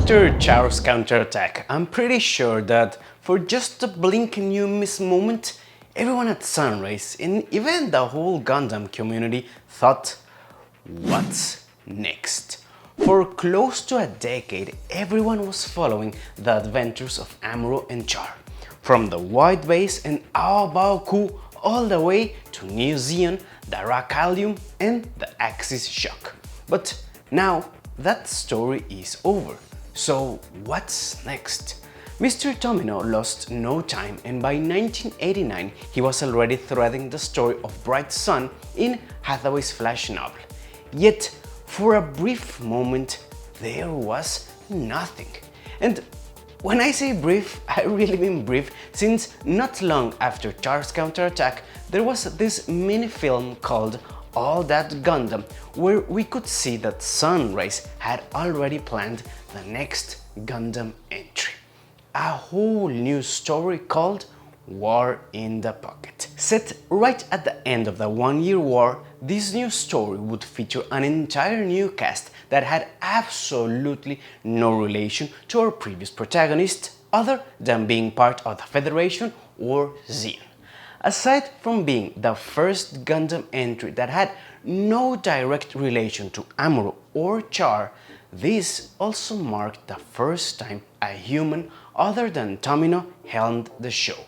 After Chao's counterattack, I'm pretty sure that for just a blink and you miss moment, everyone at Sunrise and even the whole Gundam community thought, what's next? For close to a decade, everyone was following the adventures of Amuro and Char, from the White Base and Aobaoku all the way to New Zeon, the Rakalium and the Axis Shock. But now that story is over. So what's next? Mr. Tomino lost no time, and by 1989 he was already threading the story of Bright Sun in Hathaway's flash novel. Yet for a brief moment there was nothing. And when I say brief, I really mean brief, since not long after Char's counterattack there was this mini film called All That Gundam, where we could see that Sunrise had already planned the next Gundam entry. A whole new story called War in the Pocket. Set right at the end of the one-year war, this new story would feature an entire new cast that had absolutely no relation to our previous protagonist, other than being part of the Federation or Zeon. Aside from being the first Gundam entry that had no direct relation to Amuro or Char, this also marked the first time a human other than Tomino helmed the show.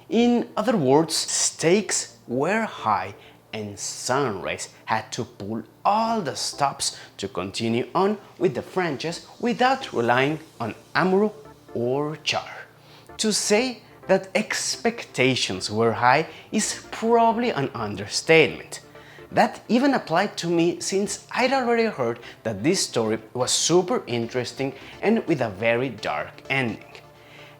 In other words, stakes were high and Sunrise had to pull all the stops to continue on with the franchise without relying on Amuro or Char. To say that expectations were high is probably an understatement. That even applied to me, since I'd already heard that this story was super interesting and with a very dark ending.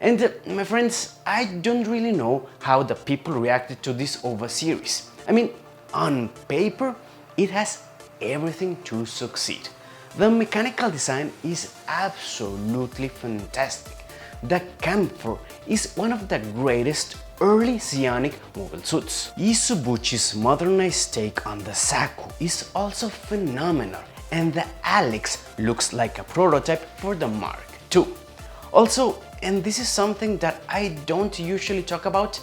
And my friends, I don't really know how the people reacted to this OVA series. I mean, on paper, it has everything to succeed. The mechanical design is absolutely fantastic. The camphor is one of the greatest early Zeonic mobile suits. Izubuchi's modernized take on the Saku is also phenomenal, and the Alex looks like a prototype for the Mark II. Also, and this is something that I don't usually talk about,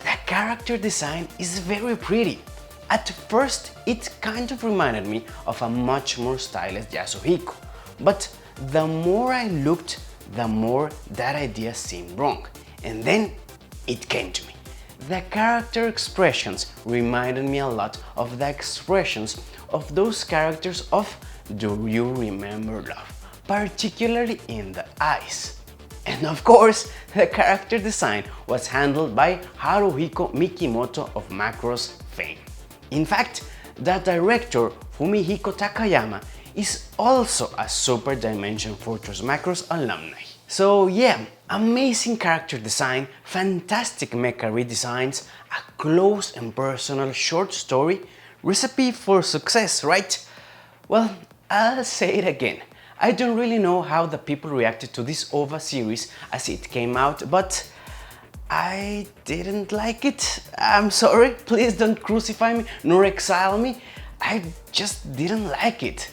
the character design is very pretty. At first, it kind of reminded me of a much more stylish Yasuhiko, but the more I looked, the more that idea seemed wrong. And then it came to me. The character expressions reminded me a lot of the expressions of those characters of Do You Remember Love, particularly in the eyes. And of course, the character design was handled by Haruhiko Mikimoto of Macross fame. In fact, the director Fumihiko Takayama is also a Super Dimension Fortress Macross alumni. So yeah, amazing character design, fantastic mecha redesigns, a close and personal short story, recipe for success, right? Well, I'll say it again. I don't really know how the people reacted to this OVA series as it came out, but I didn't like it. I'm sorry, please don't crucify me nor exile me. I just didn't like it.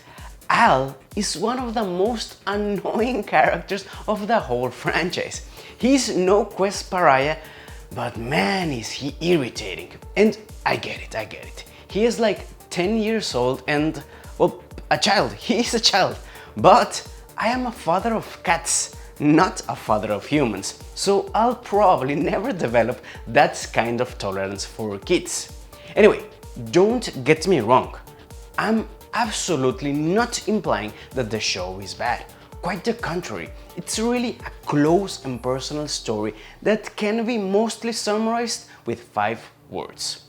Al is one of the most annoying characters of the whole franchise. He's no quest pariah, but man is he irritating. And I get it. He is like 10 years old and, well, a child. He is a child. But I am a father of cats, not a father of humans. So I'll probably never develop that kind of tolerance for kids. Anyway, don't get me wrong. I'm absolutely not implying that the show is bad. Quite the contrary, it's really a close and personal story that can be mostly summarized with 5 words.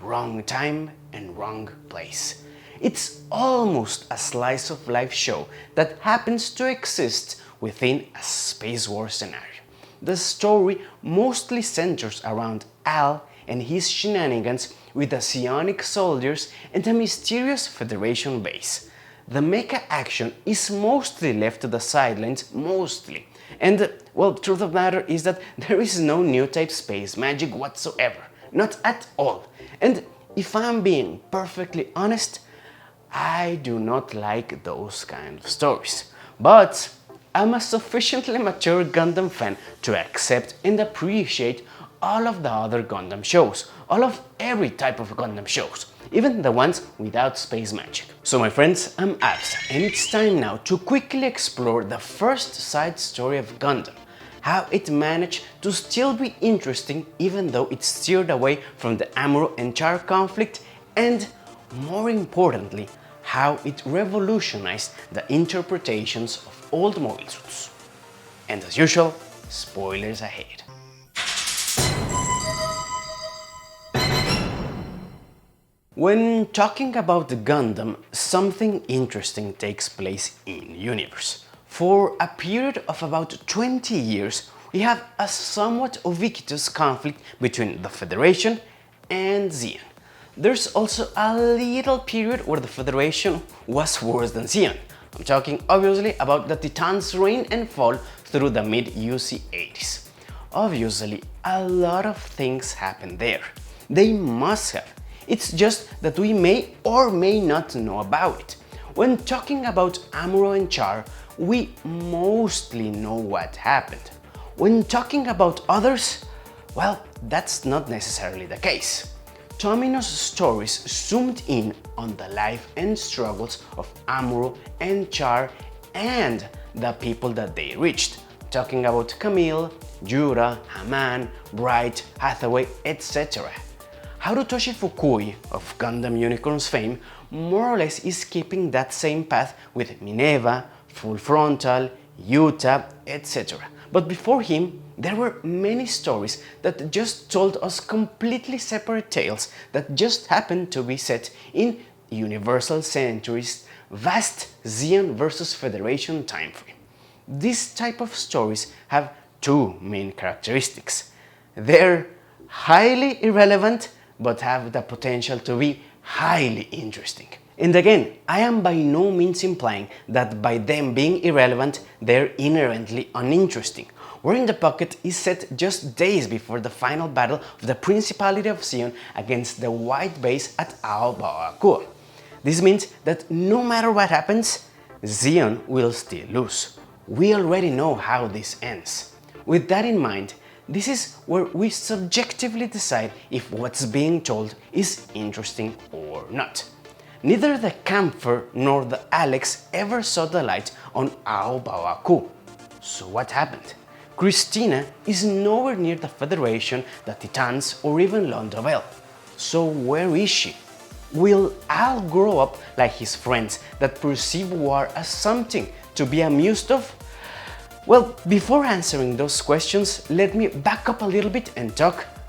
Wrong time and wrong place. It's almost a slice of life show that happens to exist within a space war scenario. The story mostly centers around Al and his shenanigans with the psionic soldiers and a mysterious Federation base. The mecha action is mostly left to the sidelines, mostly. And, well, truth of the matter is that there is no new type space magic whatsoever. Not at all. And if I'm being perfectly honest, I do not like those kind of stories. But I'm a sufficiently mature Gundam fan to accept and appreciate all of the other Gundam shows, all of every type of Gundam shows, even the ones without space magic. So my friends, I'm Absa, and it's time now to quickly explore the first side story of Gundam, how it managed to still be interesting even though it steered away from the Amuro and Char conflict, and more importantly, how it revolutionized the interpretations of old mobile suits. And as usual, spoilers ahead. When talking about Gundam, something interesting takes place in universe. For a period of about 20 years, we have a somewhat ubiquitous conflict between the Federation and Zeon. There's also a little period where the Federation was worse than Zeon. I'm talking obviously about the Titans' reign and fall through the mid-UC 80s. Obviously, a lot of things happened there. They must have. It's just that we may or may not know about it. When talking about Amuro and Char, we mostly know what happened. When talking about others, well, that's not necessarily the case. Tomino's stories zoomed in on the life and struggles of Amuro and Char and the people that they reached. Talking about Camille, Yura, Haman, Bright, Hathaway, etc. Harutoshi Fukui of Gundam Unicorns fame more or less is keeping that same path with Minerva, Full Frontal, Yuta, etc. But before him, there were many stories that just told us completely separate tales that just happened to be set in Universal Century's vast Zeon versus Federation timeframe. This type of stories have two main characteristics. They're highly irrelevant but have the potential to be highly interesting. And again, I am by no means implying that by them being irrelevant, they're inherently uninteresting. War in the Pocket is set just days before the final battle of the Principality of Zeon against the White Base at Aoba. This means that no matter what happens, Zeon will still lose. We already know how this ends. With that in mind, this is where we subjectively decide if what's being told is interesting or not. Neither the Camphor nor the Alex ever saw the light on Aoba. So what happened? Christina is nowhere near the Federation, the Titans, or even Londovel. So where is she? Will Al grow up like his friends that perceive war as something to be amused of? Well, before answering those questions, let me back up a little bit and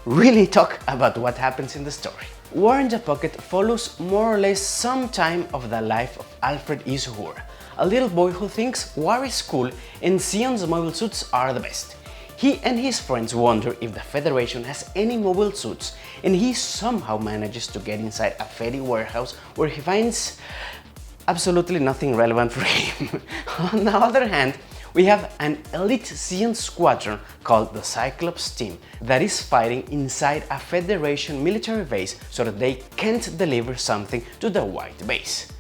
really talk about what happens in the story. War in the Pocket follows more or less some time of the life of Alfred Izubuchi, a little boy who thinks war is cool and Zeon's mobile suits are the best. He and his friends wonder if the Federation has any mobile suits, and he somehow manages to get inside a ferry warehouse where he finds absolutely nothing relevant for him. On the other hand, we have an elite Zeon squadron called the Cyclops team that is fighting inside a Federation military base so that they can't deliver something to the White Base.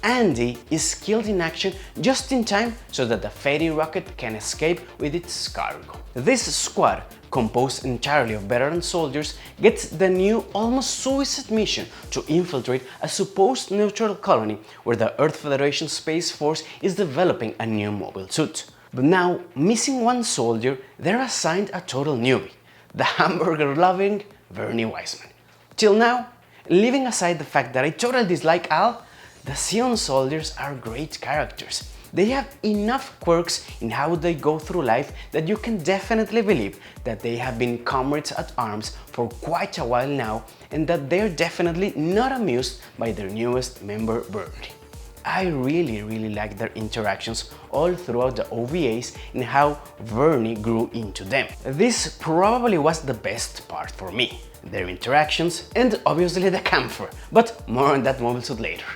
Andy is killed in action just in time so that the ferry rocket can escape with its cargo. This squad, composed entirely of veteran soldiers, gets the new, almost suicide mission to infiltrate a supposed neutral colony where the Earth Federation Space Force is developing a new mobile suit. But now, missing one soldier, they're assigned a total newbie, the hamburger-loving Bernie Weissman. Till now, leaving aside the fact that I totally dislike Al, the Zeon soldiers are great characters. They have enough quirks in how they go through life that you can definitely believe that they have been comrades at arms for quite a while now, and that they're definitely not amused by their newest member, Bernie. I really like their interactions all throughout the OVAs and how Bernie grew into them. This probably was the best part for me, their interactions and obviously the camphor, but more on that mobile suit later.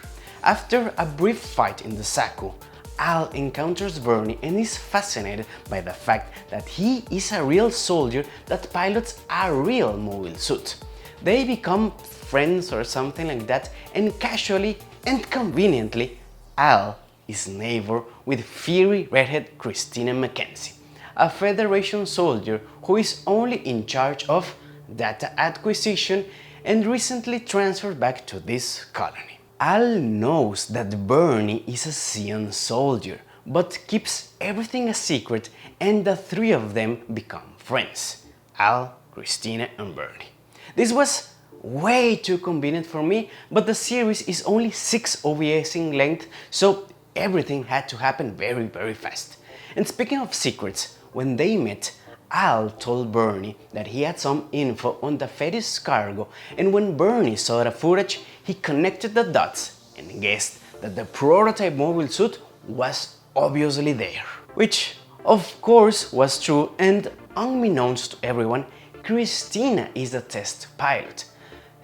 After a brief fight in the Saku, Al encounters Bernie and is fascinated by the fact that he is a real soldier that pilots a real mobile suit. They become friends or something like that, and casually and conveniently, Al is neighbor with fiery redhead Christina Mackenzie, a Federation soldier who is only in charge of data acquisition and recently transferred back to this colony. Al knows that Bernie is a Zeon soldier, but keeps everything a secret, and the three of them become friends: Al, Christina and Bernie. This was way too convenient for me, but the series is only 6 OVAs in length, so everything had to happen very fast. And speaking of secrets, when they met, Al told Bernie that he had some info on the Fetish cargo, and when Bernie saw the footage, he connected the dots and guessed that the prototype mobile suit was obviously there. Which, of course, was true, and unbeknownst to everyone, Christina is the test pilot.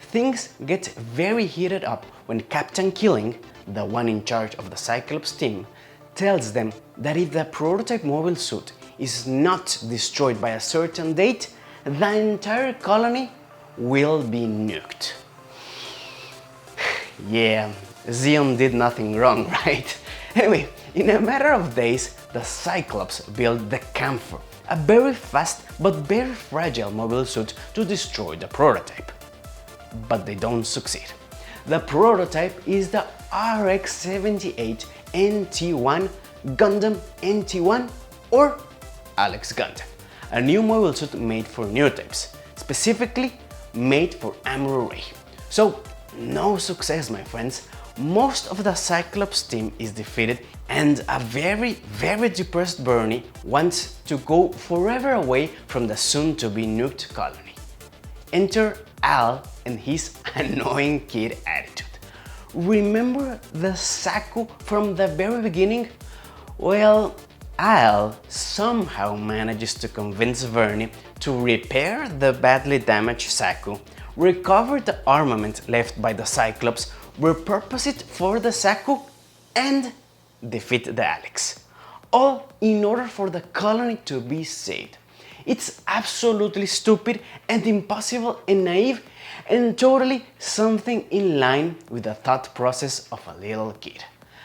Things get very heated up when Captain Killing, the one in charge of the Cyclops team, tells them that if the prototype mobile suit is not destroyed by a certain date, the entire colony will be nuked. Yeah, Zeon did nothing wrong, right? Anyway, in a matter of days, the Cyclops built the Camphor, a very fast but very fragile mobile suit to destroy the prototype. But they don't succeed. The prototype is the RX-78 NT1 Gundam NT1 or Alex Gundam, a new mobile suit made for new types, specifically made for Amuro Ray. So, no success, my friends. Most of the Cyclops team is defeated, and a very depressed Bernie wants to go forever away from the soon-to-be nuked colony. Enter Al and his annoying kid attitude. Remember the Saku from the very beginning? Well, Al somehow manages to convince Bernie to repair the badly damaged Saku, recover the armament left by the Cyclops, repurpose it for the Saku, and defeat the Alex. All in order for the colony to be saved. It's absolutely stupid and impossible and naive, and totally something in line with the thought process of a little kid.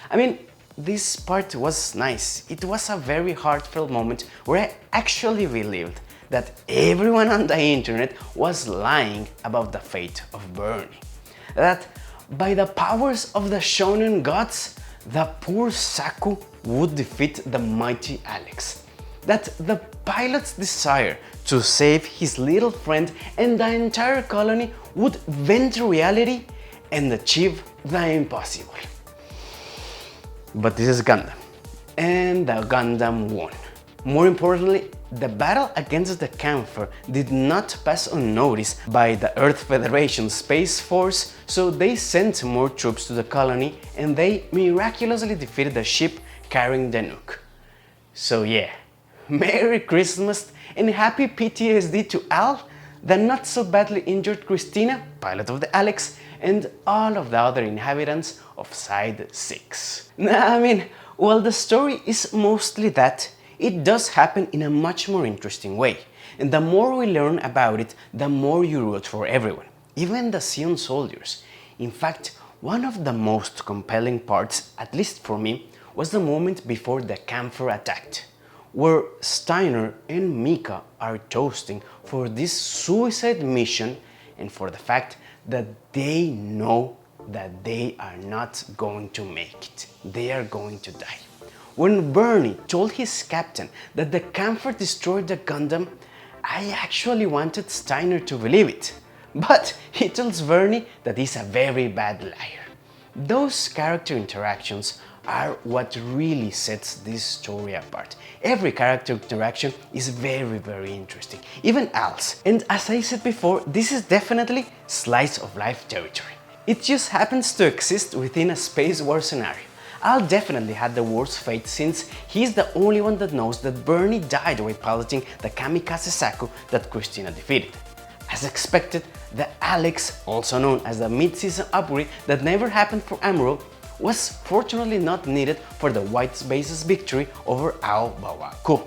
I mean, this part was nice. It was a very heartfelt moment where I actually believed that everyone on the internet was lying about the fate of Bernie. That by the powers of the shonen gods, the poor Saku would defeat the mighty Alex. That the pilot's desire to save his little friend and the entire colony would bend to reality and achieve the impossible. But this is Gundam, and the Gundam won. More importantly, the battle against the Camphor did not pass unnoticed by the Earth Federation Space Force, so they sent more troops to the colony and they miraculously defeated the ship carrying the nuke. So yeah, Merry Christmas and happy PTSD to Al, the not so badly injured Christina, pilot of the Alex, and all of the other inhabitants of Side 6. I mean, while the story is mostly that, it does happen in a much more interesting way, and the more we learn about it, the more you root for everyone, even the Zeon soldiers. In fact, one of the most compelling parts, at least for me, was the moment before the Camphor attacked, where Steiner and Mecha are toasting for this suicide mission and for the fact that they know that they are not going to make it. They are going to die. When Bernie told his captain that the Camphor destroyed the Gundam, I actually wanted Steiner to believe it. But he tells Bernie that he's a very bad liar. Those character interactions are what really sets this story apart. Every character interaction is very interesting, even Al's. And as I said before, this is definitely slice of life territory. It just happens to exist within a space war scenario. Al definitely had the worst fate since he's the only one that knows that Bernie died while piloting the kamikaze Saku that Christina defeated. As expected, the Alex, also known as the mid-season upgrade that never happened for Amuro, was fortunately not needed for the White Base's victory over Aobaoku.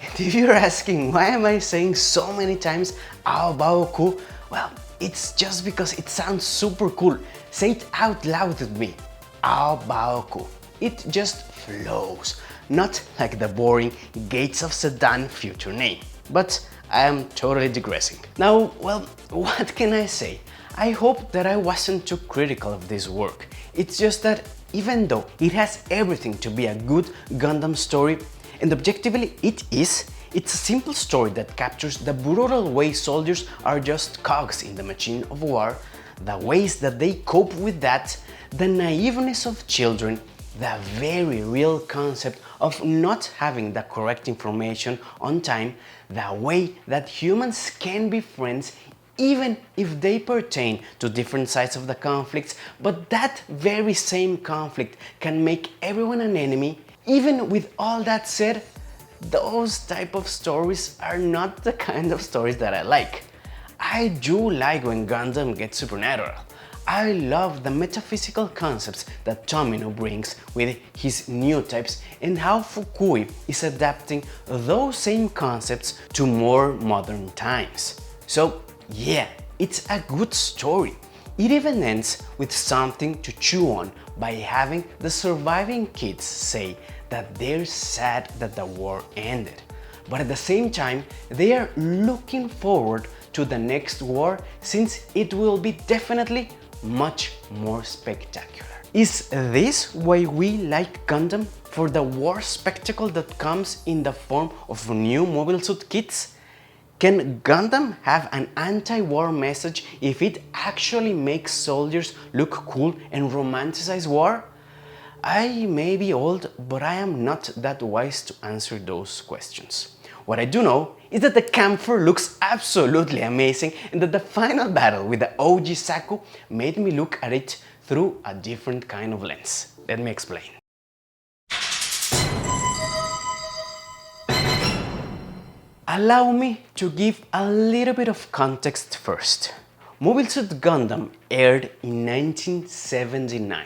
And if you're asking why am I saying so many times Aobaoku, well, it's just because it sounds super cool. Say it out loud with me. Aobaoku. It just flows, not like the boring Gates of Sedan future name. But I am totally digressing. Now, well, what can I say? I hope that I wasn't too critical of this work. It's just that even though it has everything to be a good Gundam story, and objectively it is, it's a simple story that captures the brutal way soldiers are just cogs in the machine of war, the ways that they cope with that, the naiveness of children, the very real concept of not having the correct information on time, the way that humans can be friends even if they pertain to different sides of the conflicts, but that very same conflict can make everyone an enemy. Even with all that said, those type of stories are not the kind of stories that I like. I do like when Gundam gets supernatural. I love the metaphysical concepts that Tomino brings with his new types and how Fukui is adapting those same concepts to more modern times. So yeah, it's a good story. It even ends with something to chew on by having the surviving kids say that they're sad that the war ended, but at the same time they are looking forward to the next war since it will be definitely much more spectacular. Is this why we like Gundam? For the war spectacle that comes in the form of new mobile suit kits? Can Gundam have an anti-war message if it actually makes soldiers look cool and romanticize war? I may be old, but I am not that wise to answer those questions. What I do know is that the camphor looks absolutely amazing and that the final battle with the OG Saku made me look at it through a different kind of lens. Let me explain. Allow me to give a little bit of context first. Mobile Suit Gundam aired in 1979,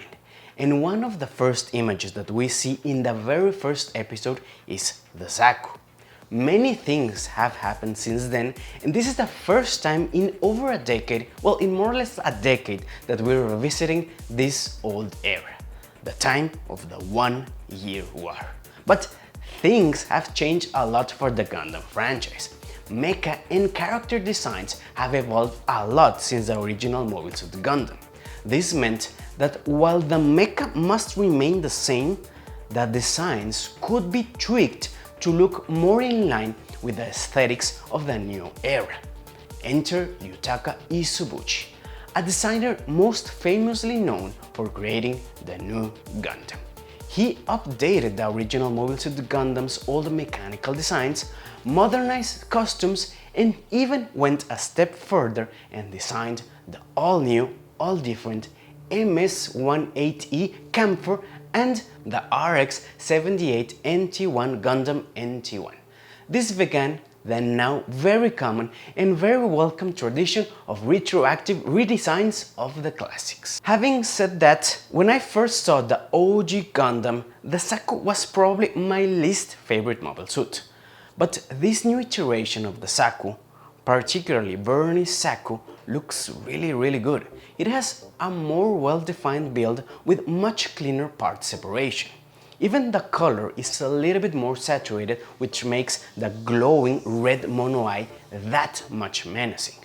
and one of the first images that we see in the very first episode is the Saku. Many things have happened since then, and this is the first time in over a decade, well, in more or less a decade, that we're revisiting this old era, the time of the 1 Year War. But things have changed a lot for the Gundam franchise. Mecha and character designs have evolved a lot since the original Mobile Suit Gundam. This meant that while the mecha must remain the same, the designs could be tweaked to look more in line with the aesthetics of the new era. Enter Yutaka Izubuchi, a designer most famously known for creating the new Gundam. He updated the original Mobile Suit Gundam's old mechanical designs, modernized costumes, and even went a step further and designed the all-new, all-different MS-18E Camphor and the RX-78 NT1 Gundam NT1. This began the now very common and very welcome tradition of retroactive redesigns of the classics. Having said that, when I first saw the OG Gundam, the Saku was probably my least favorite mobile suit. But this new iteration of the Saku, particularly Bernie's Saku, looks really good. It has a more well-defined build with much cleaner part separation. Even the color is a little bit more saturated, which makes the glowing red mono eye that much menacing.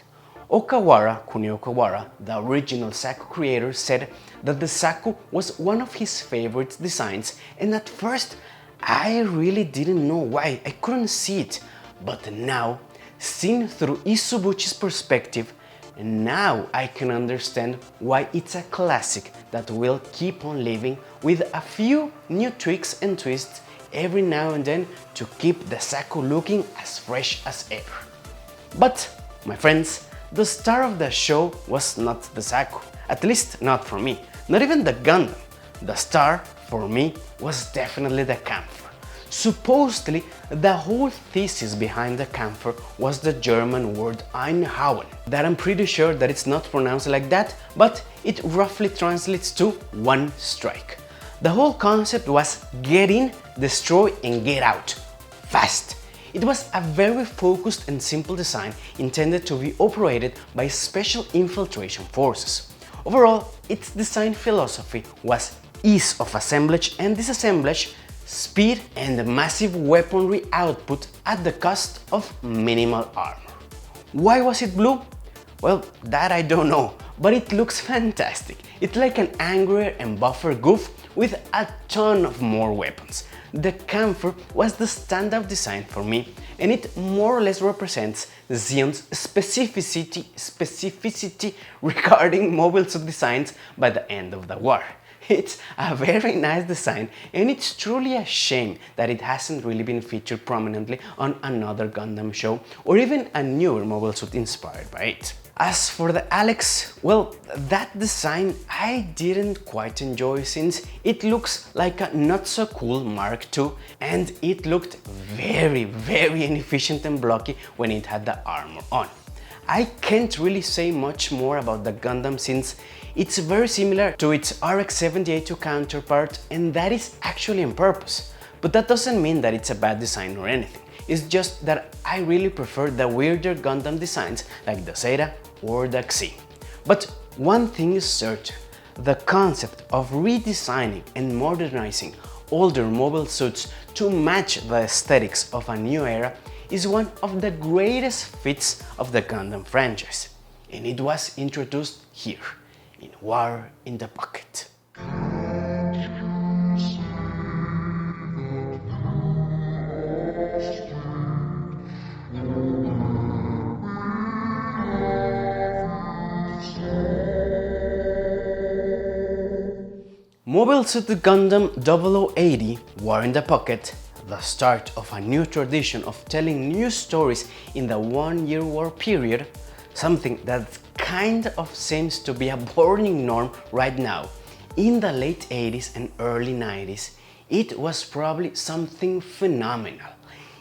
Kunio Okawara, the original Saku creator, said that the Saku was one of his favorite designs, and at first I really didn't know why, I couldn't see it. But now, seen through Izubuchi's perspective, now I can understand why it's a classic that will keep on living with a few new tweaks and twists every now and then to keep the Saku looking as fresh as ever. But, my friends, the star of the show was not the Saku, at least not for me, not even the Gundam. The star, for me, was definitely the Camphor. Supposedly, the whole thesis behind the camphor was the German word einhauen, that I'm pretty sure that it's not pronounced like that, but it roughly translates to one strike. The whole concept was get in, destroy and get out, fast. It was a very focused and simple design intended to be operated by special infiltration forces. Overall, its design philosophy was ease of assemblage and disassemblage, speed and massive weaponry output at the cost of minimal armor. Why was it blue? Well, that I don't know, but it looks fantastic. It's like an angrier and buffer goof with a ton of more weapons. The camphor was the standout design for me, and it more or less represents Zeon's specificity regarding mobile suit designs by the end of the war. It's a very nice design, and it's truly a shame that it hasn't really been featured prominently on another Gundam show or even a newer mobile suit inspired by it. As for the Alex, well, that design I didn't quite enjoy since it looks like a not so cool Mark II, and it looked very inefficient and blocky when it had the armor on. I can't really say much more about the Gundam since it's very similar to its RX-78 counterpart, and that is actually on purpose. But that doesn't mean that it's a bad design or anything. It's just that I really prefer the weirder Gundam designs like the Zeta or the Xi. But one thing is certain, the concept of redesigning and modernizing older mobile suits to match the aesthetics of a new era is one of the greatest feats of the Gundam franchise, and it was introduced here, in War in the Pocket. Mobile Suit Gundam 0080 War in the Pocket, the start of a new tradition of telling new stories in the one-year war period, something that kind of seems to be a burning norm right now. In the late 80s and early 90s, it was probably something phenomenal.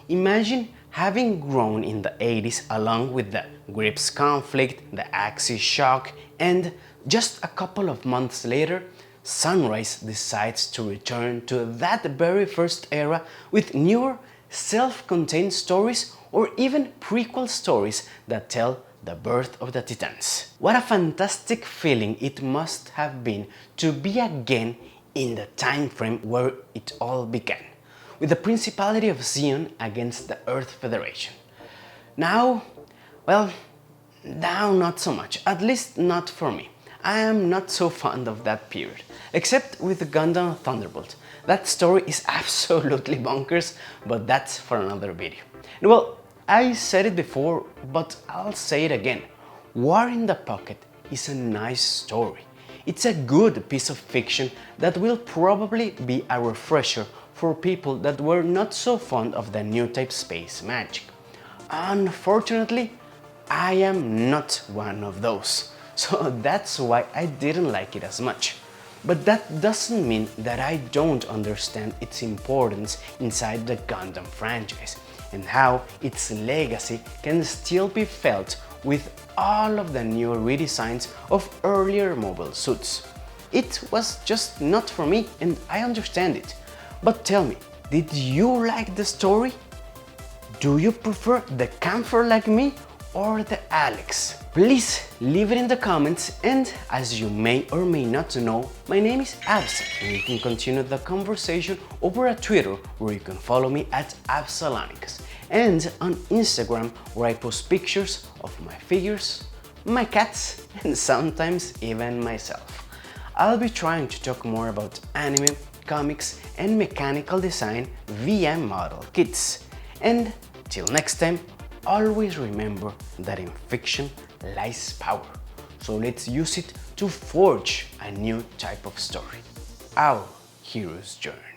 Imagine having grown in the 80s along with the Grips conflict, the Axis shock, and just a couple of months later, Sunrise decides to return to that very first era with newer, self-contained stories or even prequel stories that tell the birth of the Titans. What a fantastic feeling it must have been to be again in the time frame where it all began, with the Principality of Zeon against the Earth Federation. Now, well, now not so much, at least not for me. I am not so fond of that period, except with Gundam Thunderbolt. That story is absolutely bonkers, but that's for another video. And well, I said it before, but I'll say it again. War in the Pocket is a nice story. It's a good piece of fiction that will probably be a refresher for people that were not so fond of the new type space magic. Unfortunately, I am not one of those. So that's why I didn't like it as much. But that doesn't mean that I don't understand its importance inside the Gundam franchise and how its legacy can still be felt with all of the newer redesigns of earlier mobile suits. It was just not for me, and I understand it. But tell me, did you like the story? Do you prefer the camphor like me or the Alex? Please leave it in the comments, and as you may or may not know, my name is Absa, and you can continue the conversation over at Twitter, where you can follow me at Absalonicus, and on Instagram, where I post pictures of my figures, my cats, and sometimes even myself. I'll be trying to talk more about anime, comics, and mechanical design via model kits. And till next time, always remember that in fiction lies power, so let's use it to forge a new type of story, our hero's journey.